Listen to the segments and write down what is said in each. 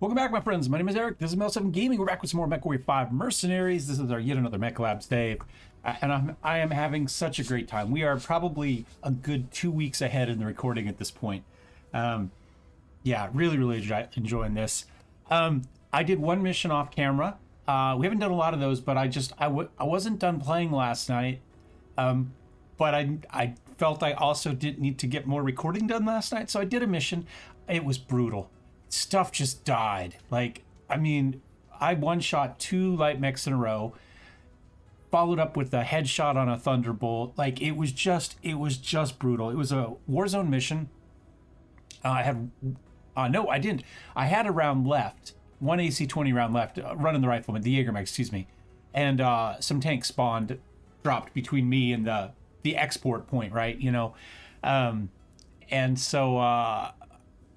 Welcome back, my friends. My name is Eric. This is MW5 Gaming. We're back with some more MW5 Mercenaries. This is our yet another Mech Lab save, and I am having such a great time. We are probably a good 2 weeks ahead in the recording at this point. Yeah, really enjoying this. I did one mission off camera. We haven't done a lot of those, but I wasn't done playing last night. But I felt I also didn't need to get more recording done last night, so I did a mission. It was brutal. Stuff just died. Like, I mean, I one-shot 2 light mechs in a row, followed up with a headshot on a Thunderbolt. Like, it was just brutal. It was a Warzone mission. No, I didn't. I had a round left, one AC-20 round left, running the rifleman, the Jaeger mech, excuse me, and some tanks spawned, dropped between me and the export point, right? You know, and so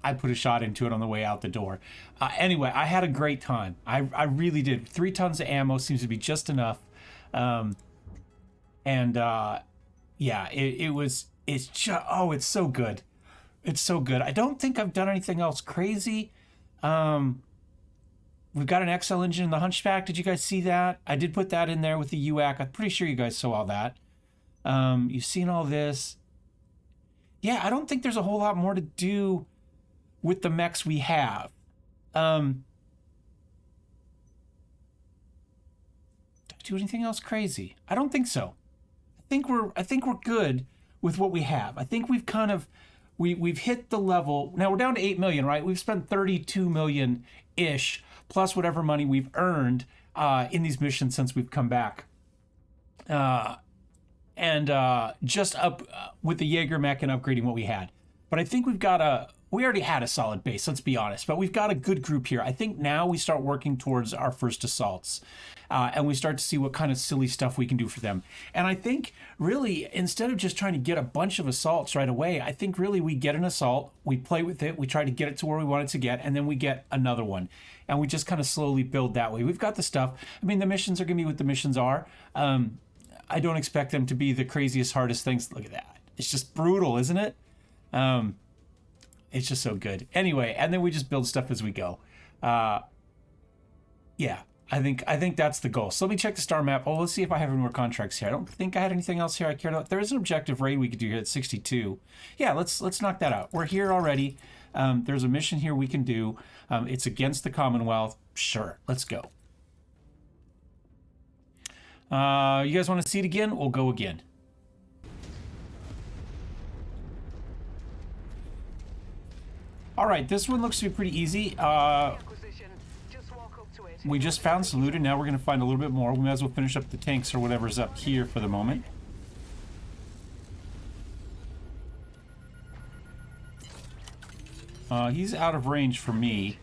I put a shot into it on the way out the door. Anyway, I had a great time. I really did. 3 tons of ammo seems to be just enough. Yeah, it's just, oh, it's so good. It's so good. I don't think I've done anything else crazy. We've got an XL engine in the Hunchback. Did you guys see that? I did put that in there with the UAC. I'm pretty sure you guys saw all that. You've seen all this. Yeah, I don't think there's a whole lot more to do with the mechs we have. Did I do anything else crazy? I don't think so. I think we're good with what we have. I think we've kind of we've hit the level. Now we're down to 8 million, right? We've spent 32 million ish plus whatever money we've earned in these missions since we've come back. Just up with the Jaeger mech and upgrading what we had. But I think we already had a solid base, let's be honest, but we've got a good group here. I think now we start working towards our first assaults, and we start to see what kind of silly stuff we can do for them. And I think really, instead of just trying to get a bunch of assaults right away, I think really we get an assault, we play with it, we try to get it to where we want it to get, and then we get another one. And we just kind of slowly build that way. We've got the stuff. I mean, the missions are going to be what the missions are. I don't expect them to be the craziest, hardest things. Look at that. It's just brutal, isn't it? It's just so good. Anyway, and then we just build stuff as we go. Yeah, I think that's the goal. So let me check the star map. Oh, let's see if I have any more contracts here. I don't think I had anything else here I cared about. There is an objective raid we could do here at 62. Yeah, let's knock that out. We're here already. There's a mission here we can do. It's against the Commonwealth. Sure, let's go. You guys want to see it again? We'll go again. All right, this one looks to be pretty easy. We just found Saluted. Now we're going to find a little bit more. We might as well finish up the tanks or whatever's up here for the moment. He's out of range for me.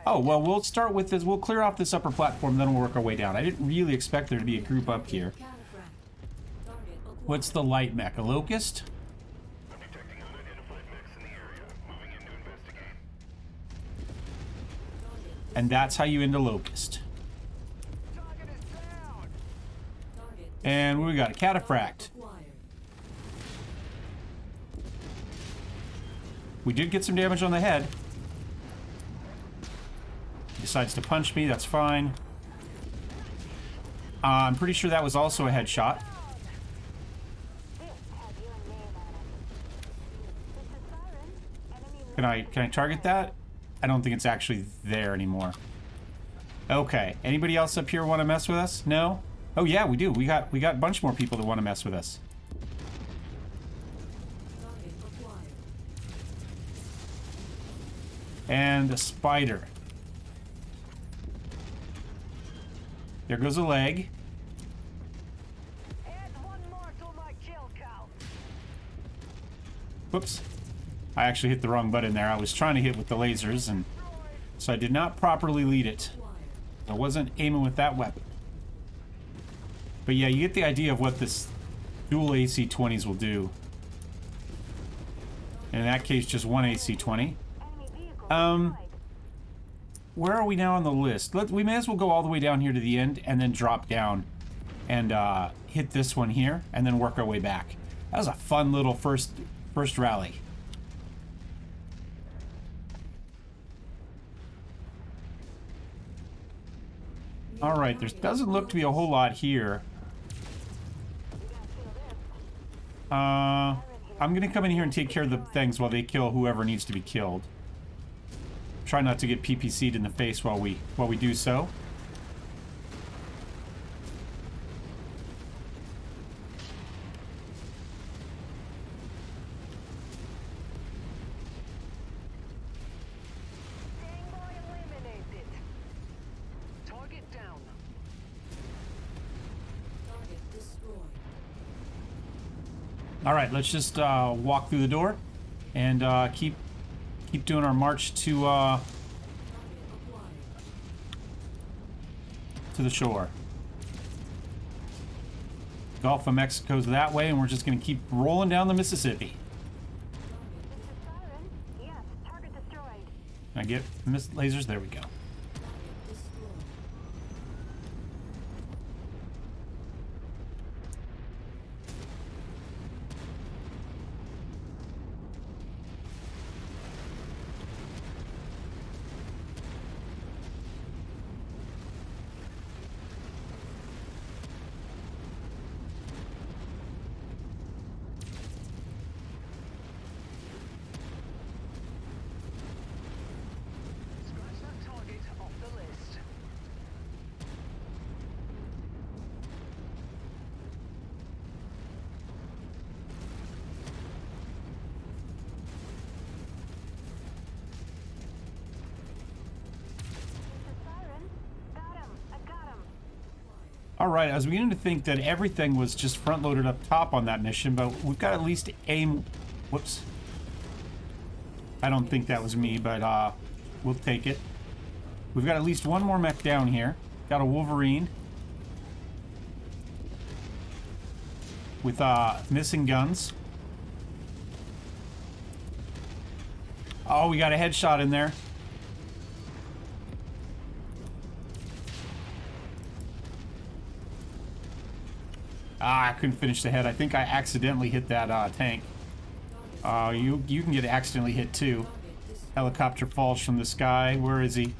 Oh, well, we'll start with this. We'll clear off this upper platform, then we'll work our way down. I didn't really expect there to be a group up here. What's the light mech? A Locust? And that's how you end a Locust. And what we got? A Cataphract. We did get some damage on the head. Decides to punch me, that's fine. I'm pretty sure that was also a headshot. Can I target that? I don't think it's actually there anymore. Okay, anybody else up here want to mess with us? No? Oh yeah, we do. We got a bunch more people that want to mess with us. And a spider. There goes a leg. Whoops. I actually hit the wrong button there. I was trying to hit with the lasers, and so I did not properly lead it. I wasn't aiming with that weapon. But yeah, you get the idea of what this dual AC-20s will do. In that case, just one AC-20. Where are we now on the list? We may as well go all the way down here to the end and then drop down and hit this one here and then work our way back. That was a fun little first rally. All right, there doesn't look to be a whole lot here. I'm gonna come in here and take care of the things while they kill whoever needs to be killed. Try not to get PPC'd in the face while we do so. All right, let's just walk through the door and keep doing our march to the shore. Gulf of Mexico's that way, and we're just going to keep rolling down the Mississippi. Yes, target destroyed. Can I get lasers? There we go. All right, I was beginning to think that everything was just front-loaded up top on that mission, but we've got at least aim... Whoops. I don't think that was me, but we'll take it. We've got at least one more mech down here. Got a Wolverine. With missing guns. Oh, we got a headshot in there. Ah, I couldn't finish the head. I think I accidentally hit that tank. You can get accidentally hit too. Helicopter falls from the sky. Where is he?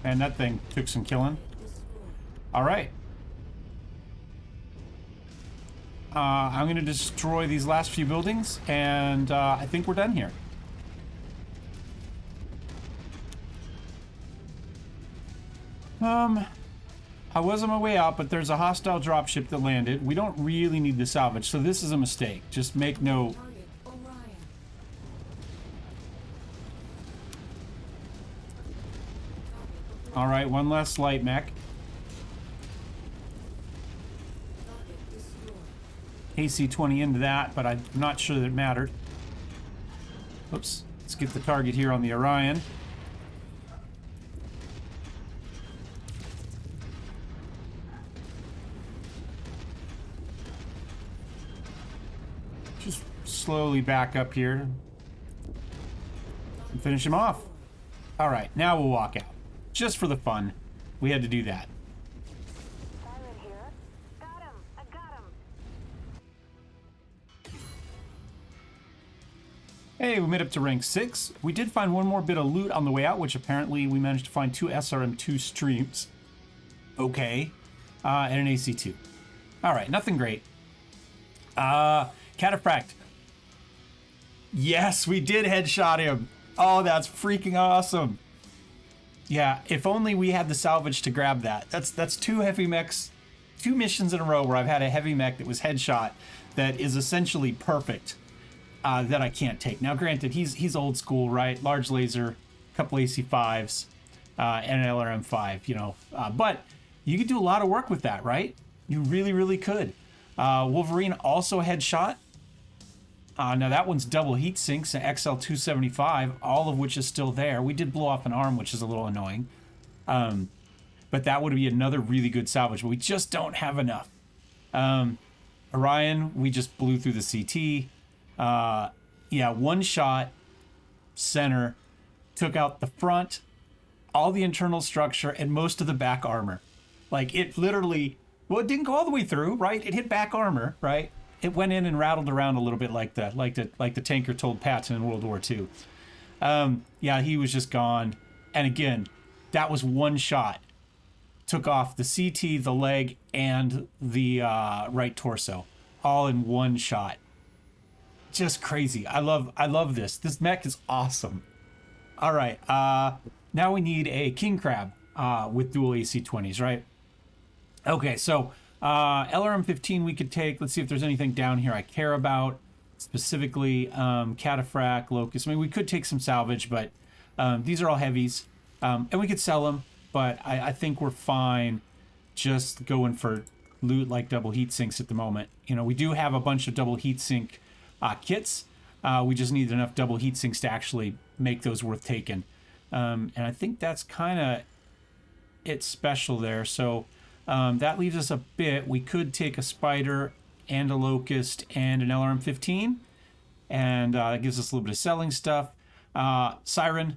And that thing took some killing. All right. I'm going to destroy these last few buildings, and I think we're done here. I was on my way out, but there's a hostile dropship that landed. We don't really need the salvage, so this is a mistake. Just make note. All right, one less light mech. AC-20 into that, but I'm not sure that it mattered. Oops. Let's get the target here on the Orion. Just slowly back up here and finish him off. All right, now we'll walk out. Just for the fun. We had to do that. Hey, we made up to rank 6. We did find one more bit of loot on the way out, which apparently we managed to find 2 SRM2 streams. Okay. And an AC2. Alright, nothing great. Cataphract. Yes, we did headshot him. Oh, that's freaking awesome. Yeah, if only we had the salvage to grab that. That's 2 heavy mechs, 2 missions in a row where I've had a heavy mech that was headshot that is essentially perfect. That I can't take. Now, granted, he's old school, right? Large laser, couple AC5s, and an LRM5, you know. But you could do a lot of work with that, right? You really, really could. Wolverine also headshot. Now, that one's double heat sinks, an XL275, all of which is still there. We did blow off an arm, which is a little annoying. But that would be another really good salvage, but we just don't have enough. Orion, we just blew through the CT. Yeah, one shot, center, took out the front, all the internal structure, and most of the back armor. Like, it literally Well, it didn't go all the way through, right? It hit back armor, right? It went in and rattled around a little bit like the tanker told Patton in World War II. Yeah, he was just gone. And again, that was one shot. Took off the CT, the leg, and the right torso, all in one shot. Just crazy. I love this. This mech is awesome. All right, now we need a king crab with dual AC-20s, right? Okay, so LRM-15 we could take. Let's see if there's anything down here I care about. Specifically, Cataphract, Locust. I mean, we could take some salvage, but these are all heavies. And we could sell them, but I think we're fine just going for loot like double heat sinks at the moment. You know, we do have a bunch of double heat sink kits. We just need enough double heat sinks to actually make those worth taking. And I think that's kind of it special there. So that leaves us a bit. We could take a spider and a locust and an LRM-15. And that gives us a little bit of selling stuff. Siren,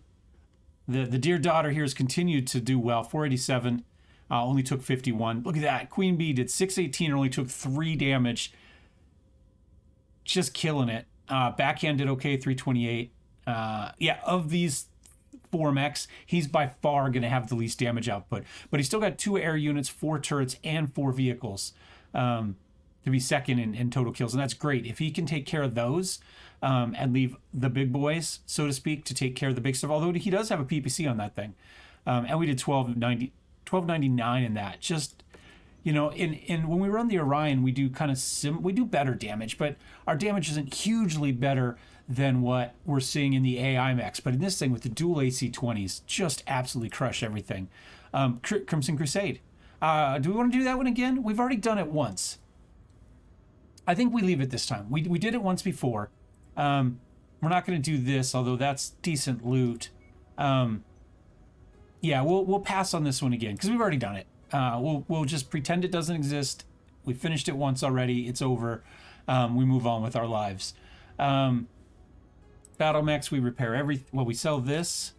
the dear daughter here has continued to do well. 487, only took 51. Look at that. Queen Bee did 618 and only took 3 damage. Just killing it. Backhand did okay, 328. Yeah, of these 4 mechs, he's by far going to have the least damage output. But he's still got 2 air units, 4 turrets, and 4 vehicles to be second in total kills. And that's great. If he can take care of those and leave the big boys, so to speak, to take care of the big stuff, although he does have a PPC on that thing. And we did 1299 in that. Just, you know, in when we run the Orion, we do kind of we do better damage, but our damage isn't hugely better than what we're seeing in the AI mechs. But in this thing with the dual AC-20s, just absolutely crush everything. Crimson Crusade. Do we want to do that one again? We've already done it once. I think we leave it this time. We did it once before. We're not going to do this, although that's decent loot. Yeah, we'll pass on this one again because we've already done it. We'll just pretend it doesn't exist. We finished it once already. It's over. We move on with our lives. Battle mechs, we repair well, we sell this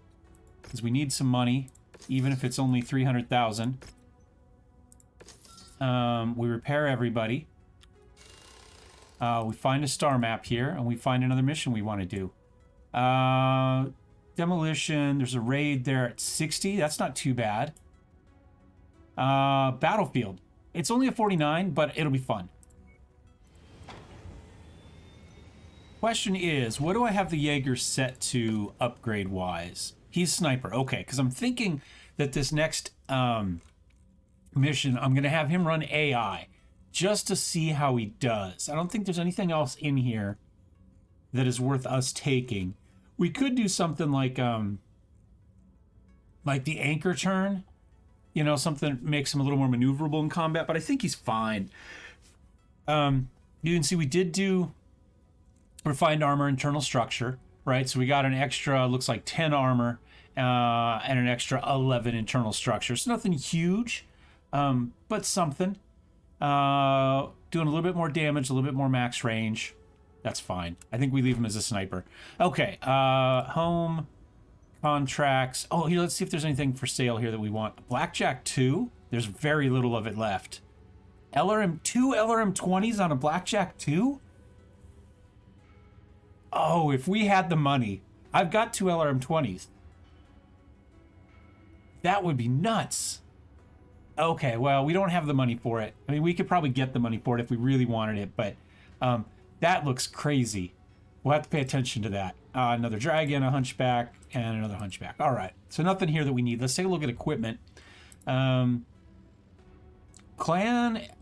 because we need some money, even if it's only 300,000. We repair everybody. We find a star map here, and we find another mission we want to do. Demolition, there's a raid there at 60. That's not too bad. Battlefield. It's only a 49, but it'll be fun. Question is, what do I have the Jaeger set to upgrade-wise? He's sniper. Okay, because I'm thinking that this next mission, I'm going to have him run AI just to see how he does. I don't think there's anything else in here that is worth us taking. We could do something like the anchor turn. You know, something that makes him a little more maneuverable in combat, but I think he's fine. You can see we did do refined armor internal structure, right? So we got an extra, looks like 10 armor and an extra 11 internal structure. So nothing huge, but something. Doing a little bit more damage, a little bit more max range. That's fine. I think we leave him as a sniper. Okay, home, contracts. Oh, here, let's see if there's anything for sale here that we want. Blackjack 2. There's very little of it left. Two LRM-20s on a Blackjack 2? Oh, if we had the money. I've got 2 LRM-20s. That would be nuts. Okay, well, we don't have the money for it. I mean, we could probably get the money for it if we really wanted it, but that looks crazy. We'll have to pay attention to that. Another dragon, a hunchback, and another hunchback. All right, so nothing here that we need. Let's take a look at equipment. Clan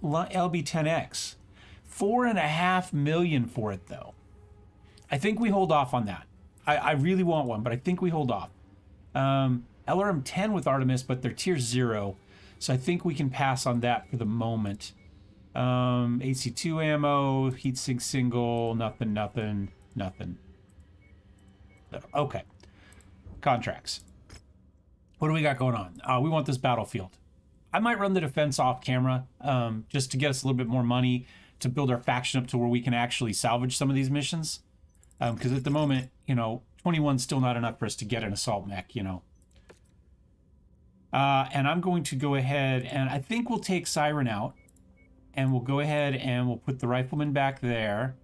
LB10X. 4.5 million for it, though. I think we hold off on that. I really want one, but I think we hold off. LRM-10 with Artemis, but they're tier 0. So I think we can pass on that for the moment. AC2 ammo, heatsink single, nothing. Okay. Contracts. What do we got going on? We want this battlefield. I might run the defense off camera just to get us a little bit more money to build our faction up to where we can actually salvage some of these missions. Because at the moment, 21's still not enough for us to get an assault mech, And I'm going to go ahead and I think we'll take Siren out. And we'll go ahead and we'll put the rifleman back there.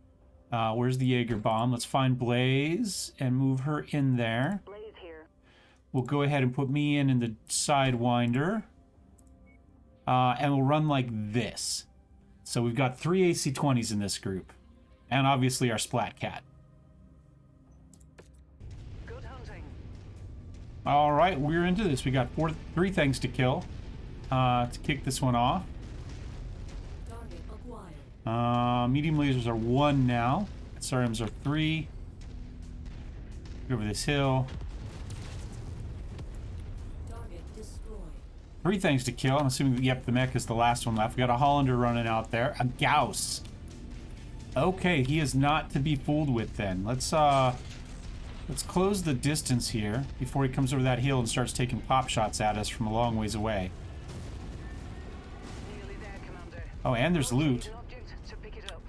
Where's the Jaeger bomb? Let's find Blaze and move her in there. Blaze here. We'll go ahead and put me in the Sidewinder. And we'll run like this. So we've got 3 AC-20s in this group. And obviously our Splat Cat. Good hunting. All right, we're into this. We got 3 things to kill to kick this one off. Target acquired. Medium lasers are 1 now. SRMs are 3. Get over this hill. Target destroyed. 3 things to kill. I'm assuming, yep, the Mech is the last one left. We got a Hollander running out there. A Gauss. Okay, he is not to be fooled with then. Let's close the distance here before he comes over that hill and starts taking pop shots at us from a long ways away. Nearly there, Commander. Oh, and there's loot. An object to pick it up.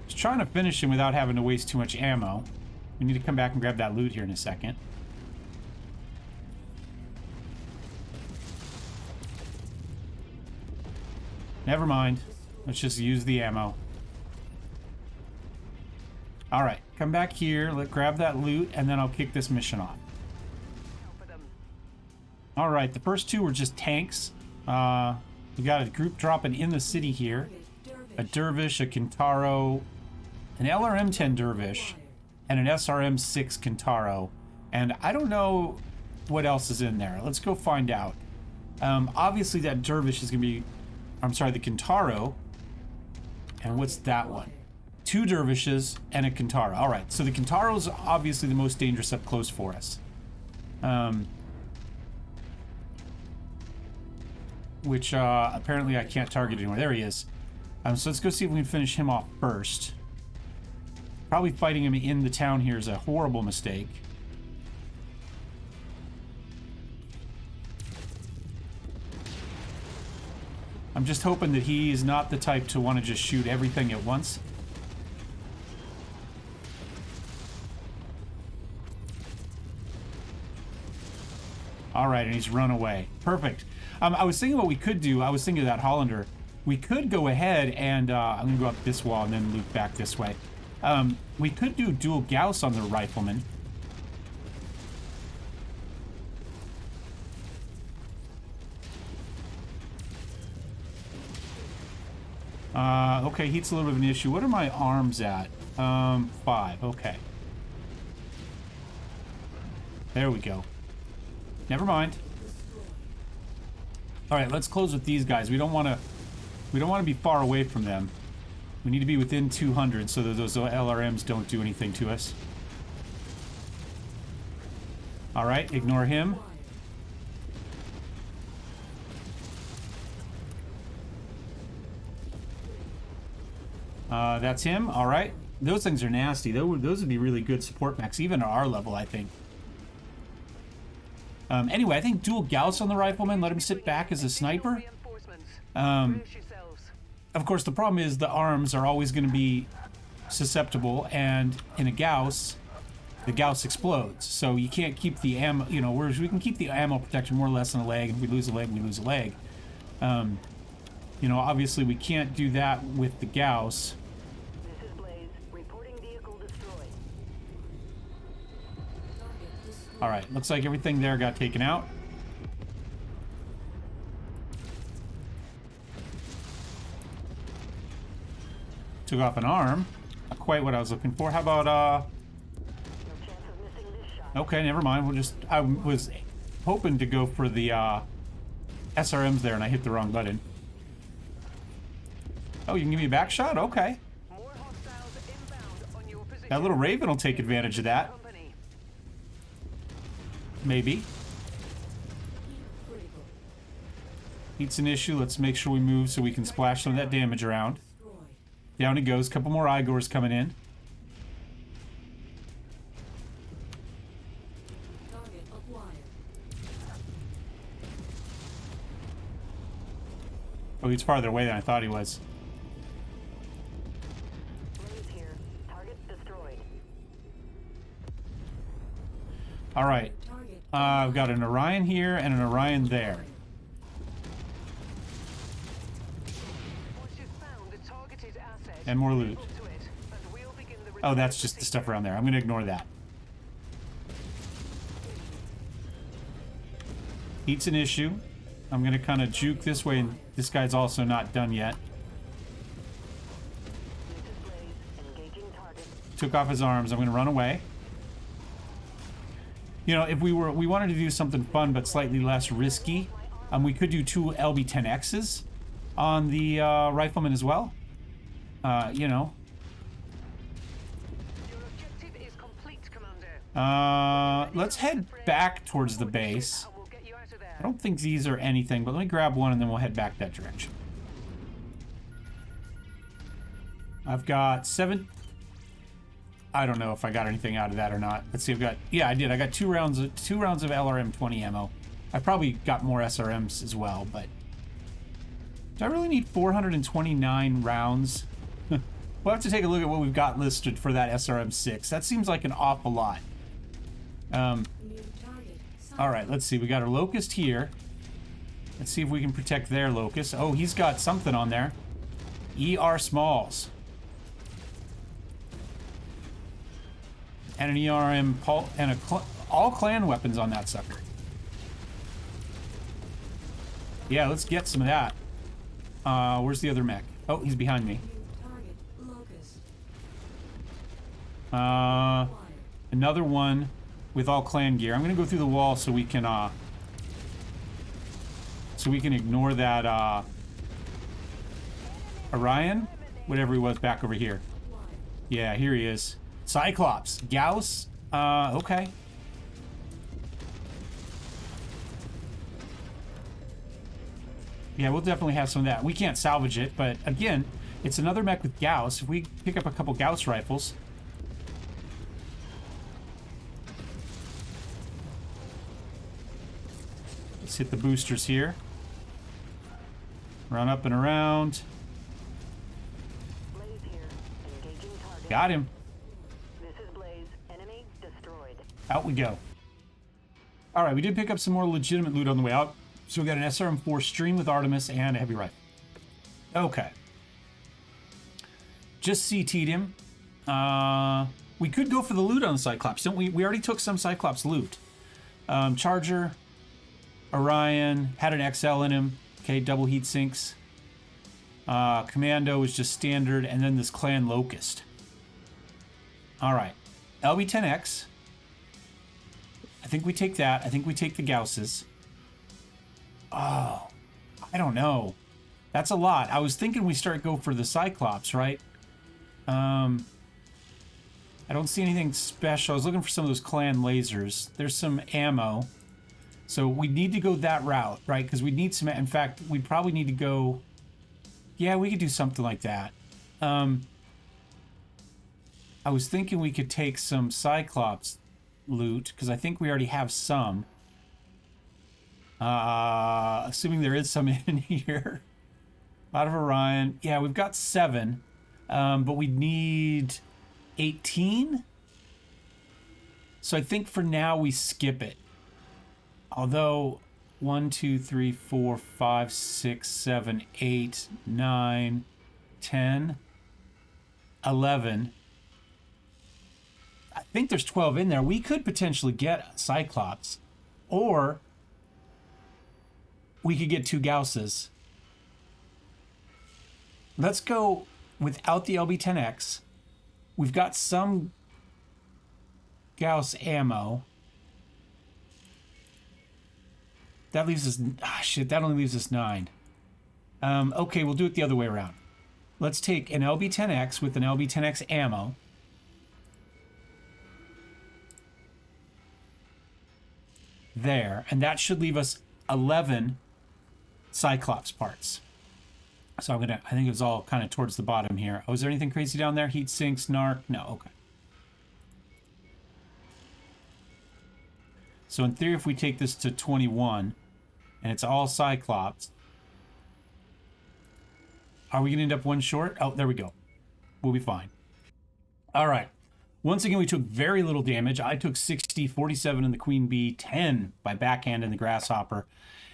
Just trying to finish him without having to waste too much ammo. We need to come back and grab that loot here in a second. Never mind. Let's just use the ammo. Alright, come back here, grab that loot, and then I'll kick this mission off. For them. Alright, the first 2 were just tanks. We got a group dropping in the city here. A Dervish, a Kintaro, an LRM-10 Dervish, and an SRM-6 Kintaro. And I don't know what else is in there. Let's go find out. Obviously that Dervish is going to be... I'm sorry, the Kintaro. And what's that one? 2 Dervishes and a Kintaro. All right, so the Kintaro is obviously the most dangerous up close for us. Which apparently I can't target anymore. There he is. So let's go see if we can finish him off first. Probably fighting him in the town here is a horrible mistake. I'm just hoping that he is not the type to want to just shoot everything at once. Alright, and he's run away. Perfect. I was thinking what we could do. I was thinking of that Hollander. We could go ahead and... I'm going to go up this wall and then loop back this way. We could do dual Gauss on the rifleman. Okay, heat's a little bit of an issue. What are my arms at? 5, okay. There we go. Never mind. Alright, let's close with these guys. We don't want to be far away from them. We need to be within 200 so that those LRMs don't do anything to us. Alright, ignore him. That's him. All right. Those things are nasty. Those would be really good support mechs, even at our level, I think. Anyway, I think dual Gauss on the rifleman. Let him sit back as a sniper. Of course, the problem is the arms are always going to be susceptible, and in a Gauss, the Gauss explodes. So you can't keep the ammo, you know, whereas we can keep the ammo protection more or less in a leg. If we lose a leg, we lose a leg. You know, obviously we can't do that with the Gauss. This is Blaze. Reporting vehicle destroyed. All right, looks like everything there got taken out. Took off an arm. Not quite what I was looking for. How about, No chance of missing this shot. okay, never mind. We'll just... I was hoping to go for the, SRMs there, and I hit the wrong button. Oh, you can give me a back shot? Okay. More hostiles inbound on your position. That little Raven will take advantage of that. Company. Maybe. Heat's an issue. Let's make sure we move so we can splash some of that damage around. Down he goes. Couple more Igors coming in. Oh, he's farther away than I thought he was. Blaze here. Target destroyed. All right. I've got an Orion here and an Orion there. Once you've found the targeted asset, And more loot. move to it, and we'll begin the Oh, return that's just the stuff around there. I'm going to ignore that. Heat's an issue. I'm going to kind of juke this way, and this guy's also not done yet. This is Blaze, engaging target. Took off his arms. I'm going to run away. You know, if we wanted to do something fun but slightly less risky, we could do 2 LB-10Xs on the rifleman as well. You know. Your objective is complete, Commander. Let's head back towards the base. And we'll get you out of there. I don't think these are anything, but let me grab one and then we'll head back that direction. I've got 7... I don't know if I got anything out of that or not. Let's see. I've got... Yeah, I did. I got 2 rounds of LRM-20 ammo. I probably got more SRMs as well, but... Do I really need 429 rounds? We'll have to take a look at what we've got listed for that SRM-6. That seems like an awful lot. Alright, let's see. We got our Locust here. Let's see if we can protect their Locust. Oh, he's got something on there. ER Smalls. And an ERM and all clan weapons on that sucker. Yeah, let's get some of that. Where's the other mech? Oh, he's behind me. Another one with all clan gear. I'm gonna go through the wall so we can ignore that Orion, whatever he was back over here. Yeah, here he is. Cyclops, Gauss. Okay. Yeah, we'll definitely have some of that. We can't salvage it, but again, it's another mech with Gauss. If we pick up a couple Gauss rifles. Let's hit the boosters here. Run up and around. Blaze here, engaging target. Got him. This is Blaze, enemy destroyed. Out we go. Alright, we did pick up some more legitimate loot on the way out. So we got an SRM-4 Stream with Artemis and a heavy rifle. Okay. Just CT'd him. We could go for the loot on the Cyclops, don't we? We already took some Cyclops loot. Charger, Orion, had an XL in him. Okay, double heat sinks. Commando is just standard, and then this Clan Locust. Alright. LB-10X. I think we take that. I think we take the Gausses. Oh, I don't know. That's a lot. I was thinking we go for the Cyclops, right? I don't see anything special. I was looking for some of those clan lasers. There's some ammo. So we need to go that route, right? Because we need some... In fact, we probably need to go... Yeah, we could do something like that. I was thinking we could take some Cyclops loot, because I think we already have some. Assuming there is some in here. A lot of Orion. Yeah, we've got 7. But we need 18. So I think for now we skip it. Although 1, 2, 3, 4, 5, 6, 7, 8, 9, 10, 11. I think there's 12 in there. We could potentially get Cyclops. Or we could get 2 Gausses. Let's go without the LB-10X. We've got some Gauss ammo. That leaves us... Ah, shit, that only leaves us 9. Okay, we'll do it the other way around. Let's take an LB-10X with an LB-10X ammo. There. And that should leave us 11 Cyclops parts. So I think it was all kind of towards the bottom here. Oh, is there anything crazy down there? Heat sinks, narc? No, okay. So in theory, if we take this to 21, and it's all Cyclops, are we going to end up 1 short? Oh, there we go. We'll be fine. All right. Once again, we took very little damage. I took 60 60, 47 in the Queen Bee, 10 by backhand in the Grasshopper.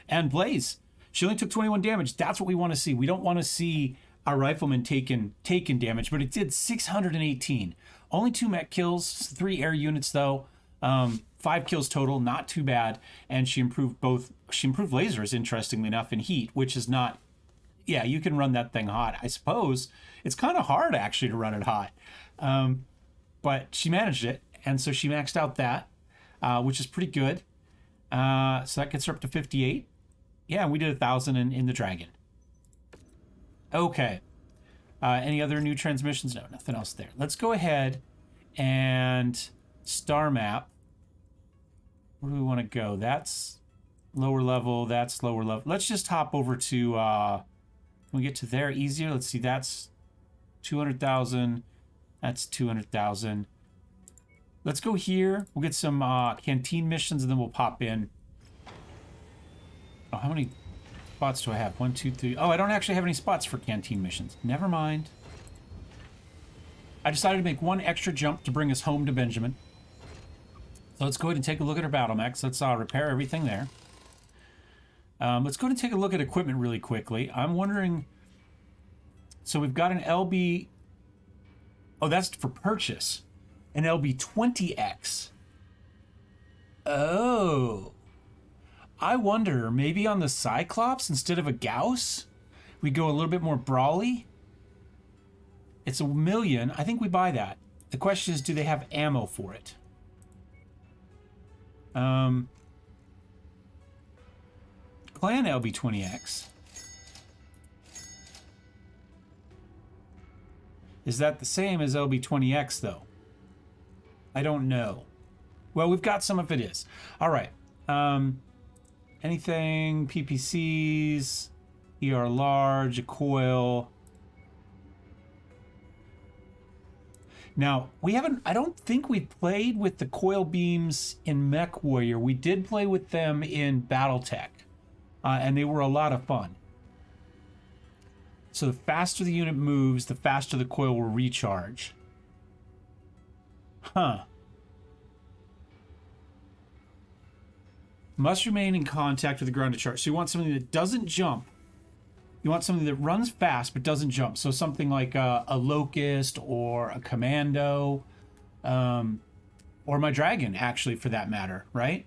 And Blaze, she only took 21 damage. That's what we want to see. We don't want to see our Rifleman taking damage, but it did 618. Only 2 mech kills, 3 air units though. 5 kills total, not too bad. And she improved lasers, interestingly enough, in heat, which is not, yeah, you can run that thing hot. I suppose it's kind of hard actually to run it hot. But she managed it. And so she maxed out that, which is pretty good. So that gets her up to 58. Yeah, we did 1,000 in the Dragon. Okay. Any other new transmissions? No, nothing else there. Let's go ahead and star map. Where do we want to go? That's lower level. That's lower level. Let's just hop over to, can we get to there easier? Let's see. That's 200,000. That's 200,000. Let's go here. We'll get some canteen missions and then we'll pop in. Oh, how many spots do I have? 1, 2, 3. Oh, I don't actually have any spots for canteen missions. Never mind. I decided to make one extra jump to bring us home to Benjamin. So let's go ahead and take a look at our battle mechs. Let's repair everything there. Let's go ahead and take a look at equipment really quickly. I'm wondering... So we've got an LB... Oh, that's for purchase. An LB20X. Oh. I wonder, maybe on the Cyclops instead of a Gauss, we go a little bit more brawly? It's $1 million. I think we buy that. The question is, do they have ammo for it? Clan LB20X. Is that the same as LB20X, though? I don't know. Well, we've got some if it is. All right. Anything, PPCs, ER large, a coil. Now, we haven't, I don't think we've played with the coil beams in Mech Warrior. We did play with them in Battletech, and they were a lot of fun. So the faster the unit moves, the faster the coil will recharge. Huh. Must remain in contact with the ground to charge. So you want something that doesn't jump. You want something that runs fast but doesn't jump. So something like a Locust or a Commando, or my Dragon, actually, for that matter, right?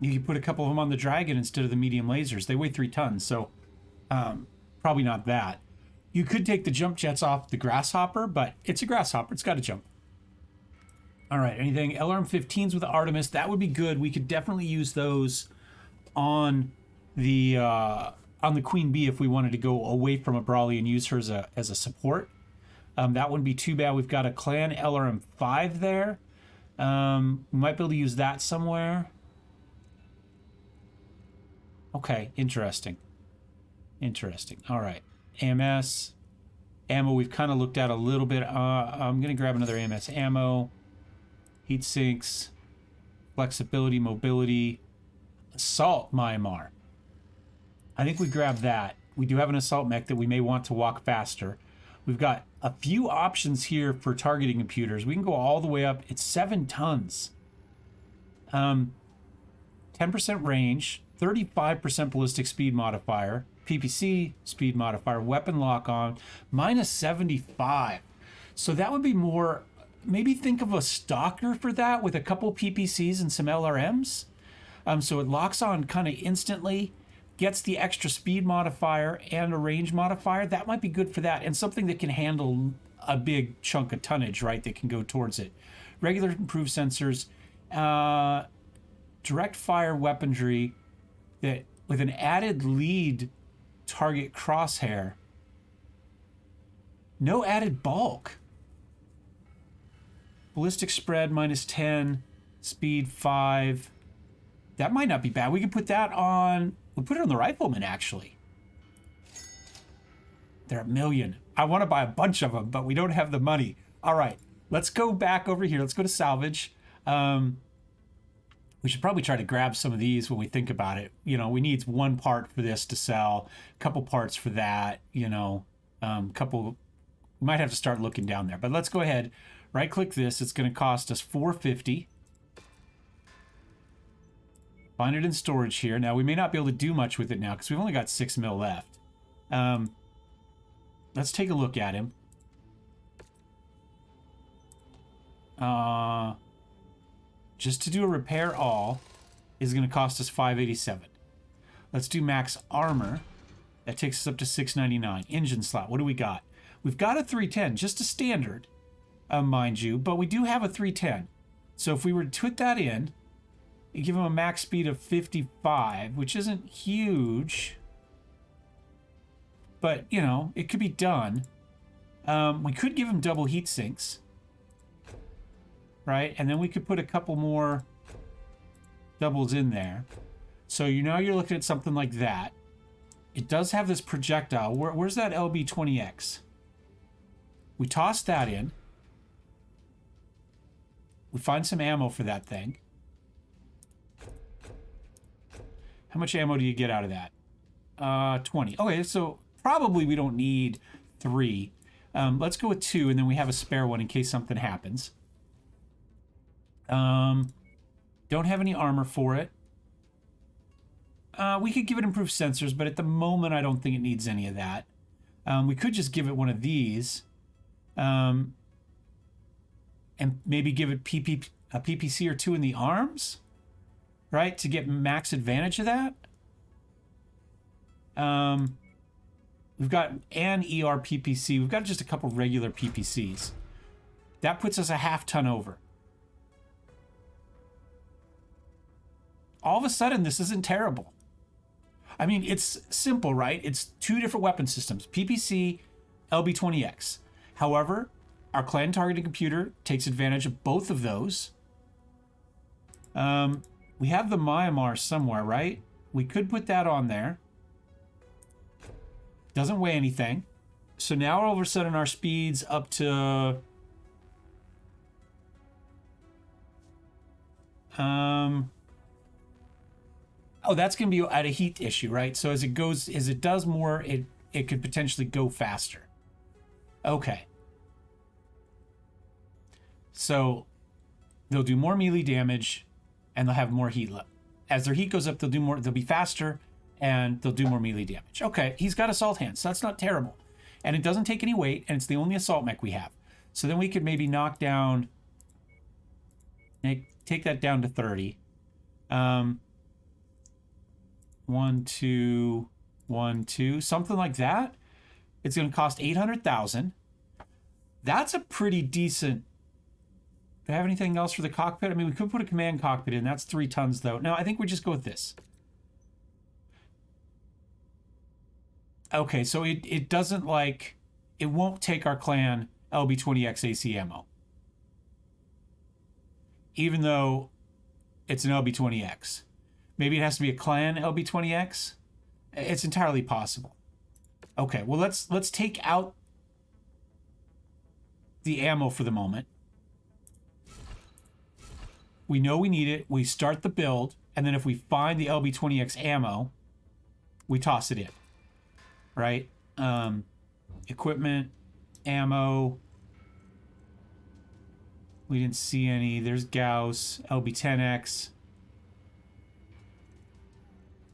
You can put a couple of them on the Dragon instead of the medium lasers. They weigh 3 tons, so probably not that. You could take the jump jets off the Grasshopper, but it's a Grasshopper. It's got to jump. All right, anything? LRM-15s with Artemis, that would be good. We could definitely use those on the Queen Bee if we wanted to go away from a Brawly and use her as a support. That wouldn't be too bad. We've got a Clan LRM-5 there. We might be able to use that somewhere. Okay, interesting. Interesting. All right, AMS. Ammo we've kind of looked at a little bit. I'm going to grab another AMS ammo. Heat sinks, flexibility, mobility, assault Myanmar. I think we grab that. We do have an assault mech that we may want to walk faster. We've got a few options here for targeting computers. We can go all the way up. It's 7 tons. 10% range, 35% ballistic speed modifier, PPC speed modifier, weapon lock on, minus 75. So that would be more... Maybe think of a stalker for that with a couple PPCs and some LRMs. So it locks on kind of instantly, gets the extra speed modifier and a range modifier. That might be good for that. And something that can handle a big chunk of tonnage, right, that can go towards it. Regular improved sensors, direct fire weaponry that with an added lead target crosshair. No added bulk. Ballistic spread minus 10, speed 5. That might not be bad. We could put that on... We'll put it on the Rifleman, actually. They're $1 million. I want to buy a bunch of them, but we don't have the money. All right, let's go back over here. Let's go to salvage. We should probably try to grab some of these when we think about it. You know, we need one part for this to sell, a couple parts for that, you know, couple... We might have to start looking down there, but let's go ahead... Right-click this. It's going to cost us $450. Find it in storage here. Now, we may not be able to do much with it now because we've only got 6 mil left. Let's take a look at him. Just to do a repair all is going to cost us 587. Let's do max armor. That takes us up to 699. Engine slot. What do we got? We've got a 310, just a standard, mind you, but we do have a 310. So if we were to put that in, and give him a max speed of 55, which isn't huge, but, you know, it could be done. We could give him double heat sinks, right? And then we could put a couple more doubles in there. So now you're looking at something like that. It does have this projectile. Where's that LB20X? We toss that in. We find some ammo for that thing. How much ammo do you get out of that? 20. Okay, so probably we don't need 3. Let's go with 2, and then we have a spare one in case something happens. Don't have any armor for it. We could give it improved sensors, but at the moment I don't think it needs any of that. We could just give it one of these. And maybe give it a PPC or 2 in the arms, right? To get max advantage of that. We've got an ER PPC. We've got just a couple regular PPCs. That puts us a half ton over. All of a sudden, this isn't terrible. I mean, it's simple, right? It's 2 different weapon systems, PPC, LB20X. However, our clan targeting computer takes advantage of both of those. We have the Myanmar somewhere, right? We could put that on there. Doesn't weigh anything. So now all of a sudden our speed's up to... Oh, that's going to be at a heat issue, right? So as it does more, it could potentially go faster. Okay. So they'll do more melee damage and they'll have more heat. As their heat goes up, they'll be faster and they'll do more melee damage. Okay, he's got assault hands, so that's not terrible. And it doesn't take any weight, and it's the only assault mech we have. So then we could maybe knock down, take that down to 30. 1, 2, 1, 2, something like that. It's going to cost 800,000. That's a pretty decent. Do I have anything else for the cockpit? I mean, we could put a command cockpit in. That's 3 tons, though. No, I think we just go with this. Okay, so it doesn't like... It won't take our clan LB20X AC ammo. Even though it's an LB20X. Maybe it has to be a clan LB20X. It's entirely possible. Okay, well, let's take out the ammo for the moment. We know we need it. We start the build, and then if we find the LB20X ammo, we toss it in. Right? Equipment, ammo. We didn't see any. There's Gauss, LB10X.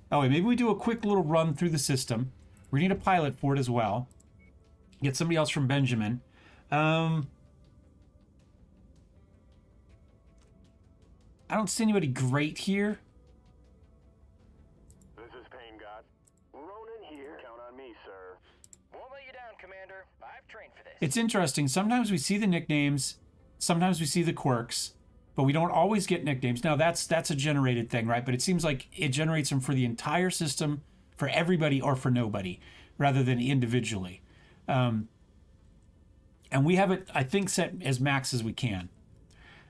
Oh, wait, maybe we do a quick little run through the system. We need a pilot for it as well. Get somebody else from Benjamin. I don't see anybody great here. This is Pain God. Ronan here. Count on me, sir. Won't let you down, Commander. I've trained for this. It's interesting. Sometimes we see the nicknames. Sometimes we see the quirks. But we don't always get nicknames. Now, that's a generated thing, right? But it seems like it generates them for the entire system, for everybody or for nobody, rather than individually. And we have it, I think, set as max as we can.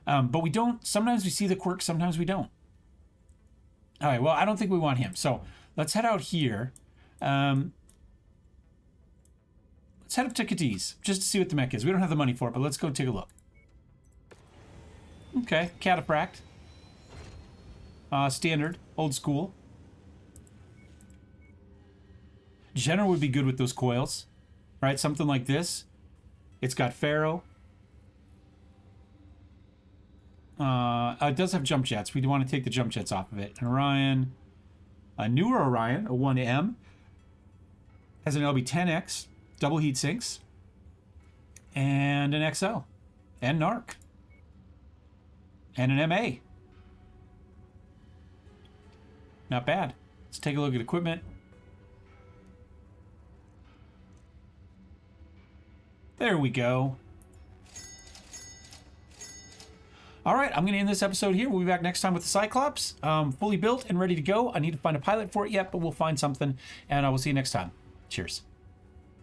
But we don't... Sometimes we see the quirk, sometimes we don't. All right, well, I don't think we want him. So let's head out here. Let's head up to Cadiz, just to see what the mech is. We don't have the money for it, but let's go take a look. Okay, cataphract. Standard, old school. General would be good with those coils, right? Something like this. It's got Pharaoh. It does have jump jets. We do want to take the jump jets off of it. An Orion, a newer Orion, a 1M, has an LB10X, double heat sinks, and an XL, and NARC, and an MA. Not bad. Let's take a look at equipment. There we go. All right, I'm going to end this episode here. We'll be back next time with the Cyclops, fully built and ready to go. I need to find a pilot for it yet, but we'll find something, and I will see you next time. Cheers.